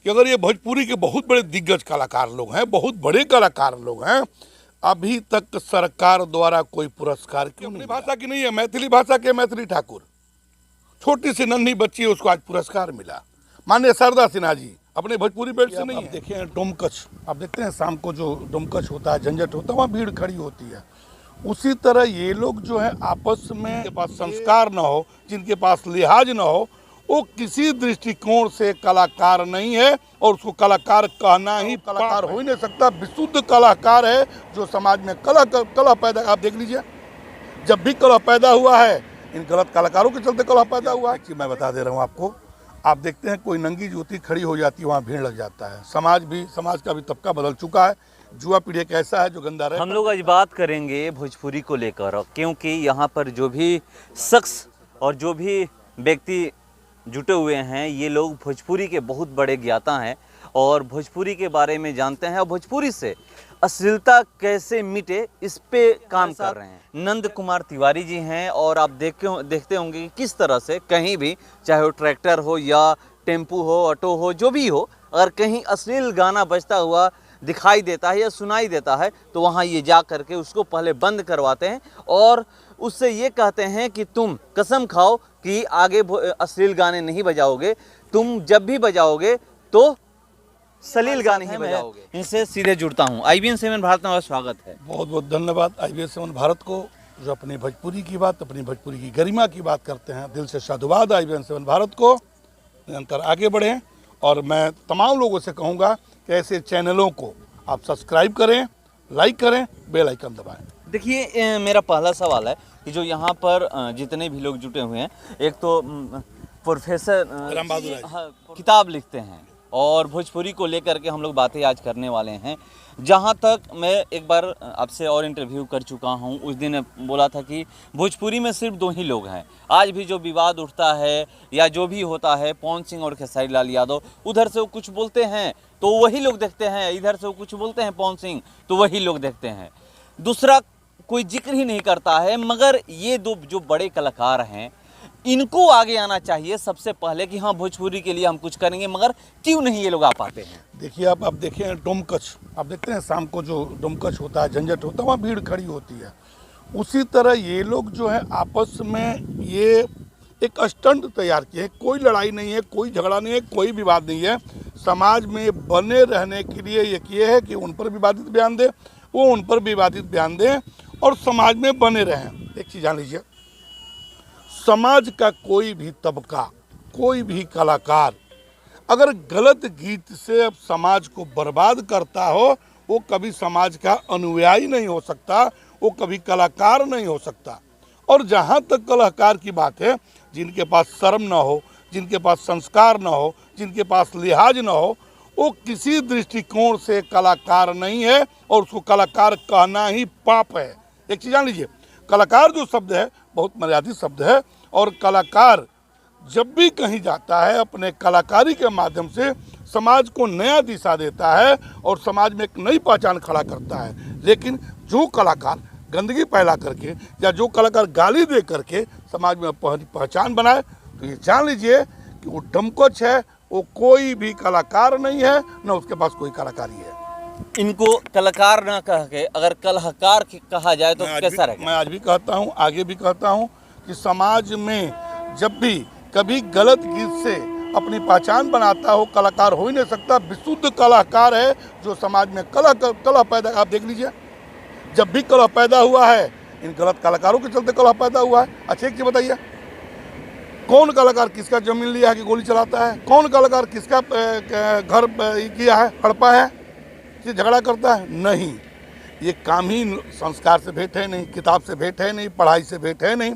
कि अगर ये भोजपुरी के बहुत बड़े दिग्गज कलाकार लोग हैं, बहुत बड़े कलाकार लोग हैं, अभी तक सरकार द्वारा कोई पुरस्कार क्यों नहीं? भाषा की नहीं है, मैथिली भाषा के मैथिली ठाकुर, छोटी सी नन्ही बच्ची है, उसको आज पुरस्कार मिला। माननीय शारदा सिन्हा जी अपने भोजपुरी बेल्ट से नहीं है। देखिए डोमकच, आप देखते हैं शाम को जो डोमकच होता है, झंझट होता है, वहाँ भीड़ खड़ी होती है। उसी तरह ये लोग जो है आपस में, जिनके पास संस्कार ना हो, जिनके पास लिहाज ना हो, वो किसी दृष्टिकोण से कलाकार नहीं है और उसको कलाकार कहना ही कलाकार हो ही नहीं सकता। विशुद्ध कलाकार है जो समाज में कला पैदा, आप देख लीजिए, जब भी कला पैदा हुआ है इन गलत कलाकारों के चलते कला पैदा हुआ है। मैं बता दे रहा हूँ आपको, आप देखते हैं कोई नंगी ज्योति खड़ी हो जाती है, वहाँ भीड़ लग जाता है। समाज का भी तबका बदल चुका है। जुआ पीढ़ी एक ऐसा है जो गंदा रहे। हम लोग आज बात करेंगे भोजपुरी को लेकर, क्योंकि यहाँ पर जो भी शख्स और जो भी व्यक्ति जुटे हुए हैं, ये लोग भोजपुरी के बहुत बड़े ज्ञाता हैं और भोजपुरी के बारे में जानते हैं और भोजपुरी से अश्लीलता कैसे मिटे इस पे काम कर रहे हैं। नंद कुमार तिवारी जी हैं और आप देखते होंगे कि किस तरह से कहीं भी, चाहे वो ट्रैक्टर हो या टेम्पू हो, ऑटो हो, जो भी हो, अगर कहीं अश्लील गाना बजता हुआ दिखाई देता है या सुनाई देता है तो वहाँ ये जा करके उसको पहले बंद करवाते हैं और उससे ये कहते हैं कि तुम कसम खाओ कि आगे अश्लील गाने नहीं बजाओगे, तुम जब भी बजाओगे तो सलील गाने ही बजाओगे। इनसे सीधे जुड़ता हूँ। IBN 7 भारत में स्वागत है। बहुत बहुत धन्यवाद IBN 7 भारत को, जो अपनी भोजपुरी की बात, अपनी भोजपुरी की गरिमा की बात करते हैं। दिल से साधुवाद IBN 7 भारत को, निरंतर आगे बढ़ें। और मैं तमाम लोगों से कहूँगा कि ऐसे चैनलों को आप सब्सक्राइब करें, लाइक करें, बेल आइकन दबाएं। देखिए मेरा पहला सवाल है कि जो यहाँ पर जितने भी लोग जुटे हुए हैं, एक तो प्रोफेसर राम बहादुर किताब लिखते हैं और भोजपुरी को लेकर के हम लोग बातें आज करने वाले हैं। जहाँ तक मैं एक बार आपसे और इंटरव्यू कर चुका हूँ, उस दिन बोला था कि भोजपुरी में सिर्फ 2 ही लोग हैं। आज भी जो विवाद उठता है या जो भी होता है, पवन सिंह और खेसारी लाल यादव, उधर से वो कुछ बोलते हैं तो वही लोग देखते हैं, इधर से वो कुछ बोलते हैं पवन सिंह तो वही लोग देखते हैं, दूसरा कोई जिक्र ही नहीं करता है। मगर ये 2 जो बड़े कलाकार हैं, इनको आगे आना चाहिए सबसे पहले कि हाँ भोजपुरी के लिए हम कुछ करेंगे, मगर क्यों नहीं ये लोग आ पाते हैं? देखिए आप देखें डोमकच, आप देखते हैं शाम को जो डोमकच होता है, झंझट होता है, वहाँ भीड़ खड़ी होती है। उसी तरह ये लोग जो है आपस में ये एक स्टंट तैयार किए। कोई लड़ाई नहीं है, कोई झगड़ा नहीं है, कोई विवाद नहीं है। समाज में बने रहने के लिए ये किए है कि उन पर विवादित बयान दें, वो उन पर विवादित बयान दें और समाज में बने रहें। एक चीज़ जान लीजिए, समाज का कोई भी तबका, कोई भी कलाकार अगर गलत गीत से समाज को बर्बाद करता हो, वो कभी समाज का अनुयायी नहीं हो सकता, वो कभी कलाकार नहीं हो सकता। और जहाँ तक कलाकार की बात है, जिनके पास शर्म ना हो, जिनके पास संस्कार ना हो, जिनके पास लिहाज ना हो, वो किसी दृष्टिकोण से कलाकार नहीं है और उसको कलाकार कहना ही पाप है। एक चीज़ जान लीजिए, कलाकार जो शब्द है बहुत मर्यादित शब्द है और कलाकार जब भी कहीं जाता है अपने कलाकारी के माध्यम से समाज को नया दिशा देता है और समाज में एक नई पहचान खड़ा करता है। लेकिन जो कलाकार गंदगी फैला करके या जो कलाकार गाली दे करके समाज में पहचान बनाए, तो ये जान लीजिए कि वो डमकच है, वो कोई भी कलाकार नहीं है, न उसके पास कोई कलाकारी है। इनको कलाकार ना कह के अगर कलाकार कहा जाए तो कैसा रहेगा? मैं आज भी कहता हूँ, आगे भी कहता हूँ कि समाज में जब भी कभी गलत गीत से अपनी पहचान बनाता हो, कलाकार हो ही नहीं सकता। विशुद्ध कलाकार है जो समाज में कला पैदा, आप देख लीजिए, जब भी कला पैदा हुआ है इन गलत कलाकारों के चलते कला पैदा हुआ है। अच्छा एक चीज़ बताइए, कौन कलाकार किसका जमीन लिया है कि गोली चलाता है? कौन कलाकार किसका घर किया है, हड़पा है, कि झगड़ा करता है? नहीं, ये काम ही संस्कार से भेंट है नहीं, किताब से भेंट है नहीं, पढ़ाई से भेंट है नहीं।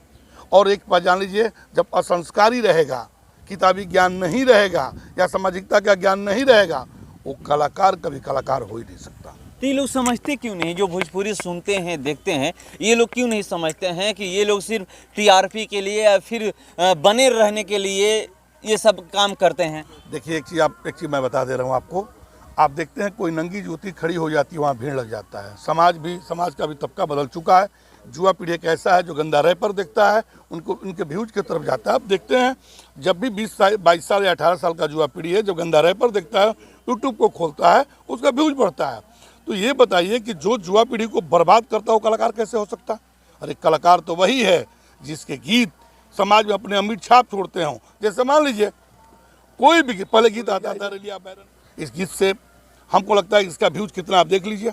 और एक बात जान लीजिए, जब असंस्कारी रहेगा, किताबी ज्ञान नहीं रहेगा या सामाजिकता का ज्ञान नहीं रहेगा, वो कलाकार कभी कलाकार हो ही नहीं सकता। तो ये लोग समझते क्यों नहीं, जो भोजपुरी सुनते हैं देखते हैं, ये लोग क्यों नहीं समझते हैं कि ये लोग सिर्फ TRP के लिए या फिर बने रहने के लिए ये सब काम करते हैं? देखिए एक चीज़ मैं बता दे रहा हूँ आपको, आप देखते हैं कोई नंगी ज्योति खड़ी हो जाती है, वहाँ भीड़ लग जाता है। समाज का भी तबका बदल चुका है। जुआ पीढ़ी एक ऐसा है जो गंदा रैपर देखता है, उनको उनके व्यूज की तरफ जाता है। आप देखते हैं जब भी 22 साल या 18 साल का जुआ पीढ़ी है जब गंदा रैपर देखता है, यूट्यूब को खोलता है, उसका व्यूज बढ़ता है। तो ये बताइए कि जो जुआ पीढ़ी को बर्बाद करता हो कलाकार कैसे हो सकता है? अरे कलाकार तो वही है जिसके गीत समाज में अपने अमिट छाप छोड़ते हों। जैसे मान लीजिए कोई भी पहले गीत आता था रेलिया बैरन, इस गीत से हमको लगता है इसका व्यूज कितना, आप देख लीजिए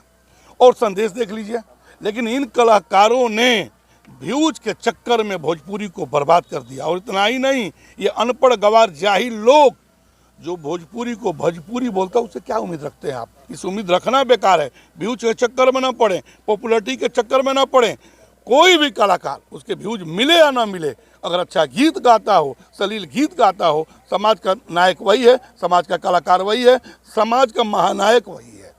और संदेश देख लीजिए। लेकिन इन कलाकारों ने व्यूज के चक्कर में भोजपुरी को बर्बाद कर दिया। और इतना ही नहीं, ये अनपढ़ गवार जाहिल लोग जो भोजपुरी को भोजपुरी बोलता है उससे क्या उम्मीद रखते हैं आप? इस उम्मीद रखना बेकार है। व्यूज के चक्कर में ना पड़े, पॉपुलरिटी के चक्कर में ना पड़े। कोई भी कलाकार उसके व्यूज मिले या ना मिले, अगर अच्छा गीत गाता हो, सलील गीत गाता हो, समाज का नायक वही है, समाज का कलाकार वही है, समाज का महानायक वही है।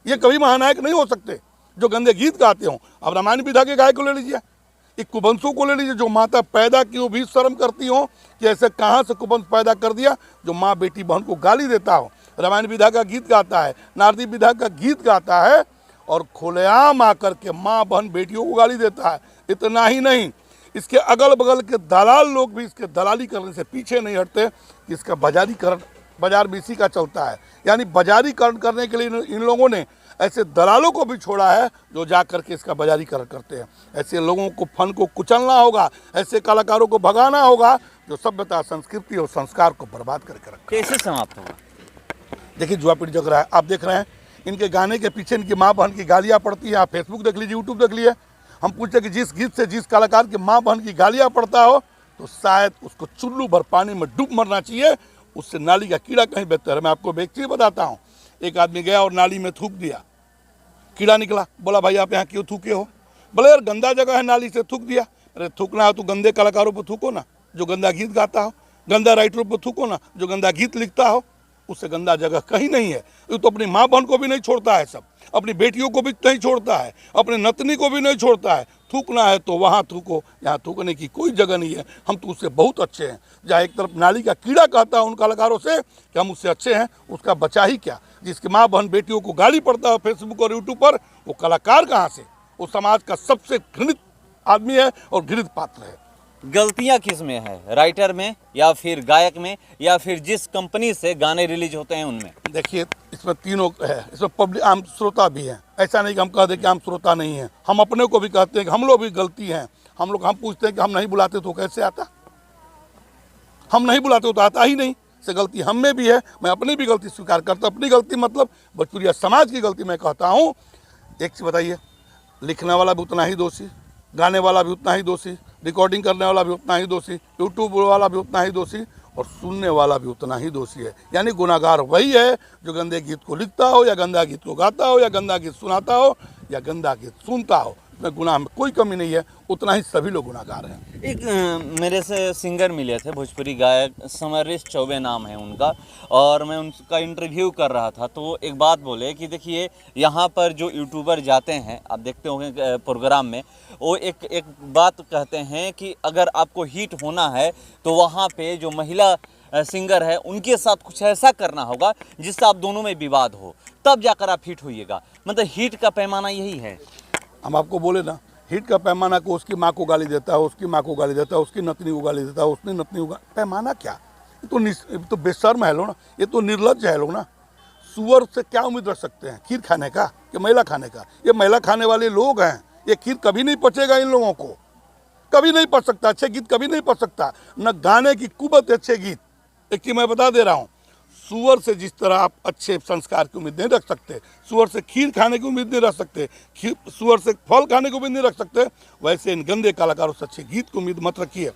ये कभी महानायक नहीं हो सकते जो गंदे गीत गाते हों। अब रामायण विधा के गायक को ले लीजिए, एक कुबंसों को ले लीजिए जो माता पैदा की वो भी शर्म करती हो कि ऐसे कहाँ से कुबंस पैदा कर दिया जो माँ बेटी बहन को गाली देता हो। रामायण विधा का गीत गाता है, नारदी विधा का गीत गाता है और खुलेआम आकर के माँ बहन बेटियों को गाली देता है। इतना ही नहीं, इसके अगल बगल के दलाल लोग भी इसके दलाली करने से पीछे नहीं हटते कि इसका बाजारीकरण बाजार में इसी का चलता है। यानी बाजारीकरण करने के लिए इन लोगों ने ऐसे दलालों को भी छोड़ा है जो जा करके इसका बाजारीकरण करते हैं। ऐसे लोगों को फन को कुचलना होगा, ऐसे कलाकारों को भगाना होगा जो सभ्यता, संस्कृति और संस्कार को बर्बाद करके रखा। कैसे समाप्त होगा? देखिए जुआ पीढ़ी जग रहा है, आप देख रहे हैं इनके गाने के पीछे इनकी माँ बहन की गालियाँ पड़ती हैं। आप फेसबुक देख लीजिए, यूट्यूब देख लीजिए। हम पूछते कि जिस गीत से जिस कलाकार की माँ बहन की गालियाँ पड़ता हो तो शायद उसको चुल्लू भर पानी में डूब मरना चाहिए, उससे नाली का कीड़ा कहीं बेहतर है। मैं आपको एक चीज़ बताता हूँ, एक आदमी गया और नाली में थूक दिया, कीड़ा निकला। बोला भाई आप यहाँ क्यों थूके हो? बोले यार गंदा जगह है, नाली से थूक दिया। अरे थूकना है तो गंदे कलाकारों पर थूको ना जो गंदा गीत गाता हो, गंदा राइटरों पर थूको ना जो गंदा गीत लिखता हो। उससे गंदा जगह कहीं नहीं है। ये तो अपनी माँ बहन को भी नहीं छोड़ता है, सब अपनी बेटियों को भी नहीं छोड़ता है, अपने नतनी को भी नहीं छोड़ता है। थूकना है तो वहाँ थूको, यहाँ थूकने की कोई जगह नहीं है। हम तो उससे बहुत अच्छे हैं। जहाँ एक तरफ नाली का कीड़ा कहता है उन कलाकारों से कि हम उससे अच्छे हैं, उसका बचा ही क्या। जिसकी माँ बहन बेटियों को गाली पड़ता है फेसबुक और यूट्यूब पर, वो कलाकार कहाँ से? वो समाज का सबसे घृणित आदमी है और घृणित पात्र है। गलतियां किस में है, राइटर में या फिर गायक में या फिर जिस कंपनी से गाने रिलीज होते हैं उनमें? देखिए इसमें तीनों है, इसमें पब्लिक आम श्रोता भी हैं। ऐसा नहीं कि हम कह दें कि आम श्रोता नहीं है, हम अपने को भी कहते हैं कि हम लोग भी गलती हैं। हम पूछते हैं कि हम नहीं बुलाते तो कैसे आता? हम नहीं बुलाते तो आता ही नहीं। से गलती हम में भी है, मैं अपनी भी गलती स्वीकार करता। अपनी गलती मतलब भोजपुरिया समाज की गलती मैं कहता हूँ। एक चीज़ बताइए, लिखने वाला भी उतना ही दोषी, गाने वाला भी उतना ही दोषी, रिकॉर्डिंग करने वाला भी उतना ही दोषी, यूट्यूब वाला भी उतना ही दोषी और सुनने वाला भी उतना ही दोषी है। यानी गुनाहगार वही है जो गंदे गीत को लिखता हो या गंदा गीत को गाता हो या गंदा गीत सुनाता हो या गंदा गीत सुनता हो। इसमें गुनाह में कोई कमी नहीं है, उतना ही सभी लोग गुनाहगार हैं। एक मेरे से सिंगर मिले थे, भोजपुरी गायक समरेश चौबे नाम है उनका, और मैं उनका इंटरव्यू कर रहा था तो वो एक बात बोले कि देखिए यहाँ पर जो यूट्यूबर जाते हैं, आप देखते होंगे प्रोग्राम में, वो एक बात कहते हैं कि अगर आपको हिट होना है तो वहाँ पे जो महिला सिंगर है उनके साथ कुछ ऐसा करना होगा जिससे आप दोनों में विवाद हो, तब जाकर आप हिट होइएगा। मतलब हिट का पैमाना यही है। हम आपको बोले ना, हिट का पैमाना को उसकी माँ को गाली देता है, उसकी माँ को गाली देता है, उसकी नतनी को गाली देता है, उसने नतनी को पैमाना क्या? ये तो बेशर्म है लोग ना, ये तो निर्लज्ज है लोग ना। सुअर से क्या उम्मीद रख सकते हैं? खीर खाने का कि मैला खाने का? ये मैला खाने वाले लोग हैं। ये खीर कभी नहीं पचेगा इन लोगों को, कभी नहीं पच सकता। अच्छे गीत कभी नहीं पच सकता, न गाने की कुबत अच्छे गीत। एक चीज मैं बता दे रहा हूँ, सुअर से जिस तरह आप अच्छे संस्कार की उम्मीद नहीं रख सकते, सुअर से खीर खाने की उम्मीद नहीं रख सकते, सुअर से फल खाने की उम्मीद नहीं रख सकते, वैसे इन गंदे कलाकारों से अच्छे गीत की उम्मीद मत रखिए।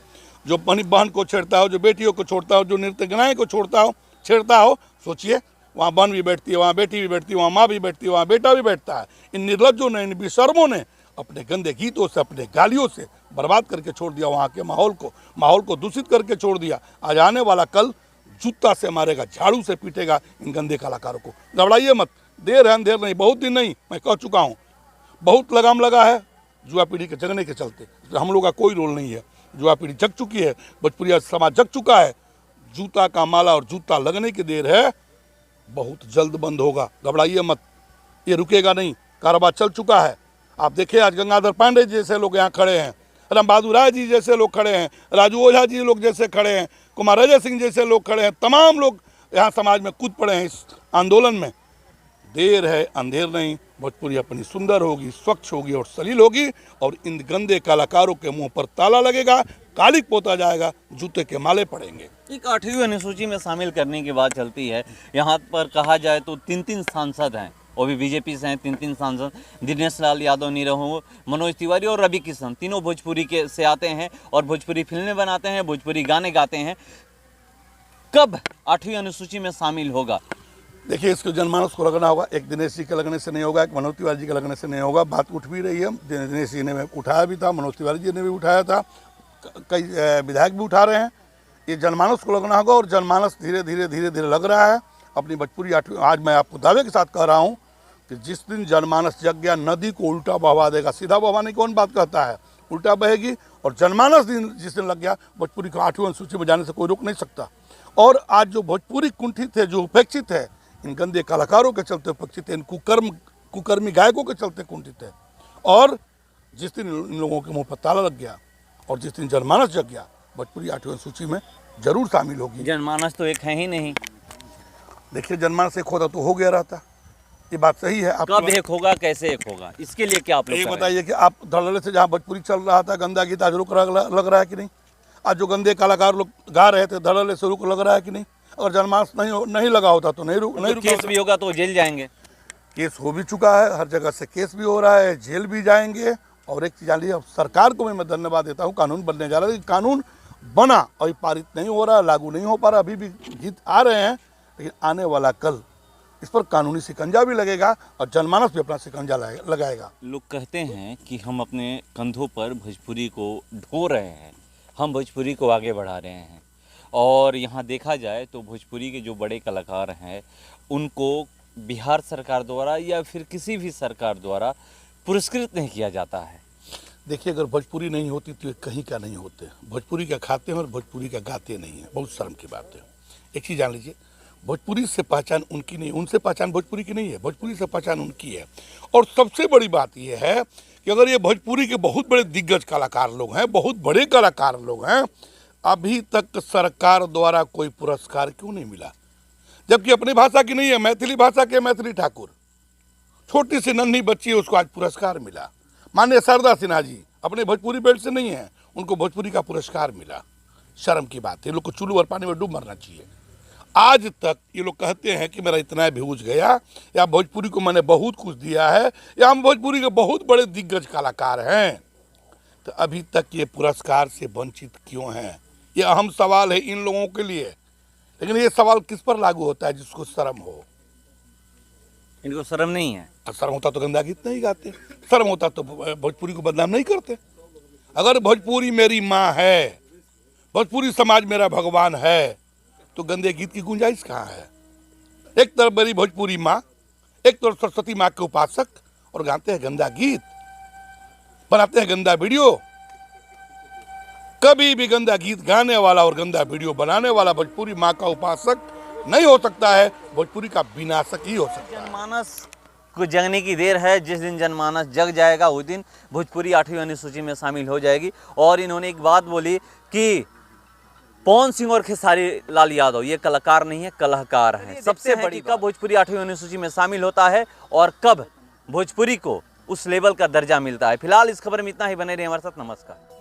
जो अपनी बहन को छेड़ता हो, जो बेटियों को छोड़ता हो, जो नृत्यगनाएं को छेड़ता हो, सोचिए वहाँ बहन भी बैठती है, वहाँ बेटी भी बैठती है, वहाँ माँ भी बैठती है, वहाँ बेटा भी बैठता है। इन निर्लज्जों ने, इन बेशर्मों ने अपने गंदे गीतों से, अपने गालियों से बर्बाद करके छोड़ दिया वहाँ के माहौल को दूषित करके छोड़ दिया। आज आने वाला कल जूता से मारेगा, झाड़ू से पीटेगा इन गंदे कलाकारों को। घबराइए मत, देर है अंधेर नहीं, बहुत दिन नहीं, मैं कह चुका हूँ। बहुत लगाम लगा है जुआ पीढ़ी के जगने के चलते, हम लोग का कोई रोल नहीं है। जुआ पीढ़ी जग चुकी है, भोजपुरिया समाज जग चुका है। जूता का माला और जूता लगने की देर है, बहुत जल्द बंद होगा। घबराइए मत, ये रुकेगा नहीं, कारोबार चल चुका है। आप देखिए आज गंगाधर पांडे जी जैसे लोग यहाँ खड़े हैं, राम बहादुर राय जी जैसे लोग खड़े हैं, राजू ओझा जी लोग जैसे खड़े हैं, कुमार अजय सिंह जैसे लोग खड़े हैं, तमाम लोग यहाँ समाज में कूद पड़े हैं इस आंदोलन में। देर है अंधेर नहीं, भोजपुरी अपनी सुंदर होगी, स्वच्छ होगी और सलील होगी, और इन गंदे कलाकारों के मुंह पर ताला लगेगा, कालिक पोता जाएगा, जूते के माले पड़ेंगे। एक 8वीं अनुसूची में शामिल करने की बात चलती है। यहाँ पर कहा जाए तो 3 सांसद हैं, वो भी बीजेपी से हैं। 3 सांसद, दिनेश लाल यादव, नीरव, मनोज तिवारी और रवि किशन, तीनों भोजपुरी के से आते हैं और भोजपुरी फिल्में बनाते हैं, भोजपुरी गाने गाते हैं। कब 8वीं अनुसूची में शामिल होगा? देखिए, इसको जनमानस को लगना होगा। एक दिनेश जी के लगने से नहीं होगा, एक मनोज तिवारी जी के लगने से नहीं होगा। बात उठ भी रही है, दिनेश जी ने उठाया भी था, मनोज तिवारी जी ने भी उठाया था, कई विधायक भी उठा रहे हैं। ये जनमानस को लगना होगा और जनमानस धीरे धीरे लग रहा है। अपनी भोजपुरी 8वीं, आज मैं आपको दावे के साथ कह रहा हूँ कि जिस दिन जनमानस जग गया, नदी को उल्टा बहवा देगा। सीधा बहवाने की कौन बात कहता है, उल्टा बहेगी। और जनमानस दिन जिस दिन लग गया, भोजपुरी को 8वीं अनुसूची में जाने से कोई रोक नहीं सकता। और आज जो भोजपुरी कुंठित है, जो उपेक्षित है, इन गंदे कलाकारों के चलते उपेक्षित है, इन कुकर्मी गायकों के चलते कुंठित है। और जिस दिन इन लोगों के मुंह पर ताला लग गया और जिस दिन जनमानस जग गया, भोजपुरी 8वीं सूची में जरूर शामिल होगी। जनमानस तो एक है ही नहीं। देखिए, जनमानस एक होता तो हो गया रहता, ये बात सही है। कब एक होगा, कैसे एक होगा, इसके लिए क्या आप लोग ये बताइए कि आप धड़ल्ले से जहाँ भोजपुरी चल रहा था, गंदा गीत आज रुक लग रहा है कि नहीं? आज जो गंदे कलाकार लोग गा रहे थे, धड़ल्ले से रुक लग रहा है कि नहीं? अगर जनमानस नहीं लगा होता तो नहीं केस भी होगा तो जेल जाएंगे। केस हो भी चुका है, हर जगह से केस भी हो रहा है, जेल भी जाएंगे। और एक चीज़ जान लीजिए, सरकार को मैं धन्यवाद देता हूँ, कानून बनने जा रहा है, कानून बना और पारित नहीं हो रहा, लागू नहीं हो पा रहा। अभी भी गीत आ रहे हैं, लेकिन आने वाला कल इस पर कानूनी शिकंजा भी लगेगा और जनमानस भी अपना शिकंजा लगाएगा। लोग कहते हैं कि हम अपने कंधों पर भोजपुरी को ढो रहे हैं, हम भोजपुरी को आगे बढ़ा रहे हैं। और यहाँ देखा जाए तो भोजपुरी के जो बड़े कलाकार हैं, उनको बिहार सरकार द्वारा या फिर किसी भी सरकार द्वारा पुरस्कृत नहीं किया जाता है। देखिए, अगर भोजपुरी नहीं होती तो ये कहीं का नहीं होते। भोजपुरी का खाते हैं और भोजपुरी का गाते नहीं हैं, बहुत शर्म की बात है। एक चीज़ जान लीजिए, भोजपुरी से पहचान उनकी नहीं, उनसे पहचान भोजपुरी की नहीं है, भोजपुरी से पहचान उनकी है। और सबसे बड़ी बात यह है कि अगर ये भोजपुरी के बहुत बड़े दिग्गज कलाकार लोग हैं, बहुत बड़े कलाकार लोग हैं, अभी तक सरकार द्वारा कोई पुरस्कार क्यों नहीं मिला? जबकि अपनी भाषा की नहीं है, मैथिली भाषा के मैथिली ठाकुर, छोटी सी नन्ही बच्ची है, उसको आज पुरस्कार मिला। माननीय शारदा सिन्हा जी अपने भोजपुरी बेल्ट से नहीं है, उनको भोजपुरी का पुरस्कार मिला। शर्म की बात है, लोग को चुल्लू और पानी में डूब मरना चाहिए। आज तक ये लोग कहते हैं कि मेरा इतना व्यूज गया, या भोजपुरी को मैंने बहुत कुछ दिया है, या हम भोजपुरी के बहुत बड़े दिग्गज कलाकार हैं, तो अभी तक ये पुरस्कार से वंचित क्यों हैं? ये अहम सवाल है इन लोगों के लिए। लेकिन ये सवाल किस पर लागू होता है? जिसको शर्म हो। इनको शर्म नहीं है। शर्म होता तो गंदा गीत नहीं गाते, शर्म होता तो भोजपुरी को बदनाम नहीं करते। अगर भोजपुरी मेरी माँ है, भोजपुरी समाज मेरा भगवान है, तो गंदे गीत की गुंजाइश कहाँ है? एक तरफ मेरी भोजपुरी माँ, एक तरफ सरस्वती माँ के उपासक, और गाते हैं गंदा गीत, बनाते हैं गंदा वीडियो। कभी भी गंदा गीत गाने वाला और गंदा वीडियो बनाने वाला भोजपुरी माँ का उपासक नहीं हो सकता है, भोजपुरी का विनाशक ही हो सकता है। जनमानस को जगने की देर है। जिस दिन जनमानस जग जाएगा उस दिन भोजपुरी 8वीं अनुसूची में शामिल हो जाएगी। और इन्होंने एक बात बोली कि पवन सिंह और खेसारी लाल यादव ये कलाकार नहीं है, कलाकार हैं। सबसे बड़ी कब भोजपुरी 8वीं अनुसूची में शामिल होता है और कब भोजपुरी को उस लेवल का दर्जा मिलता है। फिलहाल इस खबर में इतना ही, बने रहिए हमारे साथ। नमस्कार।